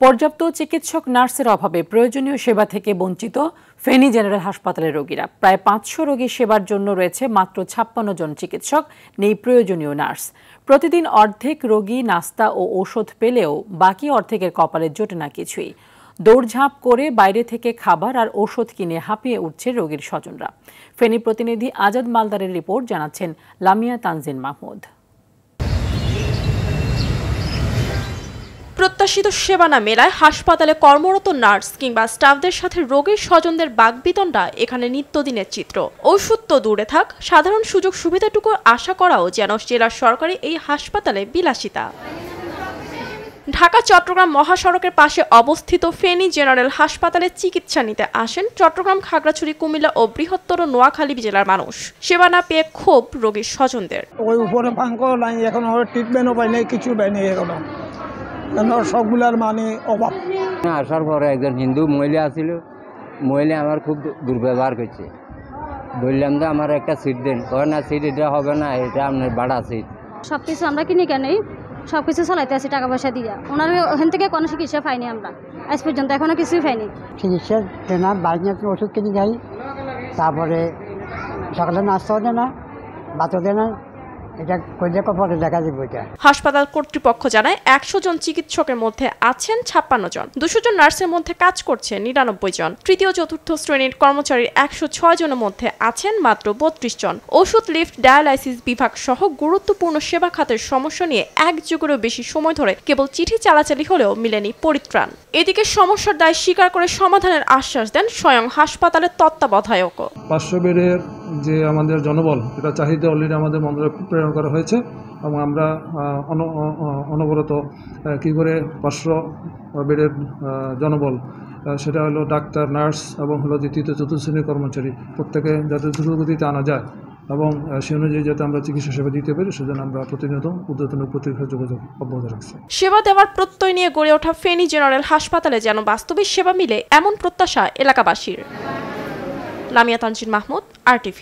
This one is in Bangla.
পর্যাপ্ত চিকিৎসক নার্সের অভাবে প্রয়োজনীয় সেবা থেকে বঞ্চিত ফেনী জেনারেল হাসপাতালের রোগীরা। প্রায় ৫০০ রোগীর সেবার জন্য রয়েছে মাত্র ৫৬ জন চিকিৎসক, নেই প্রয়োজনীয় নার্স। প্রতিদিন অর্ধেক রোগী নাস্তা ও ঔষধ পেলেও বাকি অর্ধেকের কপালে জোটে না কিছুই। দৌড়ঝাঁপ করে বাইরে থেকে খাবার আর ওষুধ কিনে হাঁপিয়ে উঠছে রোগীর স্বজনরা। ফেনী প্রতিনিধি আজাদ মালদারের রিপোর্ট, জানাচ্ছেন লামিয়া তানজিন মাহমুদ। প্রত্যাশিত সেবা না মেলায় হাসপাতালে কর্মরত নার্স কিংবা স্টাফদের সাথে রোগীর স্বজনদের বাকবিতণ্ডা এখানে নিত্যদিনের চিত্র। ওষুধ তো দূরে থাক, সাধারণ সুযোগ সুবিধাটুকু আশা করাও যেন জেলার সরকারি এই হাসপাতালে বিলাসিতা। ঢাকা চট্টগ্রাম মহাসড়কের পাশে অবস্থিত ফেনী জেনারেল হাসপাতালে চিকিৎসা নিতে আসেন চট্টগ্রাম, খাগড়াছড়ি, কুমিল্লা ও বৃহত্তর নোয়াখালী জেলার মানুষ। সেবা না পেয়ে ক্ষোভ রোগীর স্বজনদের। ওই উপরে ফাঙ্ক নাই, এখন ট্রিটমেন্টও পাই নাই, কিছু পাই নাই, এখন সবগুলার মানে অভাব। আসার পরে একজন হিন্দু মহিলা আসছিল, মহিলা আমার খুব দুর্ব্যবহার করছে। বললাম যে আমার একটা সিট দেন, কয় না সিট এটা হবে না, এটা আপনার ভাড়া সিট। সব কিছু আমরা কিনে কেনই সব কিছু চালাইতে আছি টাকা পয়সা দিয়ে। ওনার ওখান থেকে কোনো চিকিৎসা পাইনি আমরা আজ পর্যন্ত, এখনো কিছুই পাইনি। চিকিৎসা দেয় না, বাইরে ওষুধ কিনে যাই, তারপরে সকালে নাস্তাও দেয় না, ভাতও দেয় না। হাসপাতাল কর্তৃপক্ষ জানায় ১০০ জন চিকিৎসকের মধ্যে আছেন ৫৬ জন, ২০০ জন নার্সের মধ্যে কাজ করছে ৯৯ জন। তৃতীয় চতুর্থ শ্রেণীর কর্মচারীর ১০৬ জনের মধ্যে আছেন মাত্র ৩২ জন। ওষুধ, লিফট, ডায়ালাইসিস বিভাগ সহ গুরুত্বপূর্ণ সেবা খাতের সমস্যা নিয়ে এক যুগেরও বেশি সময় ধরে কেবল চিঠি চালাচালি হলেও মিলেনি পরিত্রাণ। এদিকে সমস্যার দায় স্বীকার করে সমাধানের আশ্বাস দেন স্বয়ং হাসপাতালের তত্ত্বাবধায়কও। ৫০০ বেডের যে আমাদের জনবল, এটা চাহিদা অলরেডি আমাদের মন্ত্রণালয়ে প্রেরণ করা হয়েছে এবং আমরা অনবরত কী করে ৫০০ বেডের জনবল, সেটা হলো ডাক্তার, নার্স এবং হলো যে তৃতীয় চতুর্থ শ্রেণীর কর্মচারী, প্রত্যেকে যাতে দ্রুতগতিতে আনা যায় এবং সে অনুযায়ী যাতে আমরা চিকিৎসা সেবা দিতে পারি, সেজন্য আমরা প্রতিনিয়ত ঊর্ধ্বতন প্রতিরক্ষা যোগাযোগ অব্যাহত রাখছি। সেবা দেওয়ার প্রত্যয় নিয়ে গড়ে ওঠা ফেনী জেনারেল হাসপাতালে যেন বাস্তবিক সেবা মিলে, এমন প্রত্যাশা এলাকাবাসীর। লামিয়া তানজিন মাহমুদ, RTV।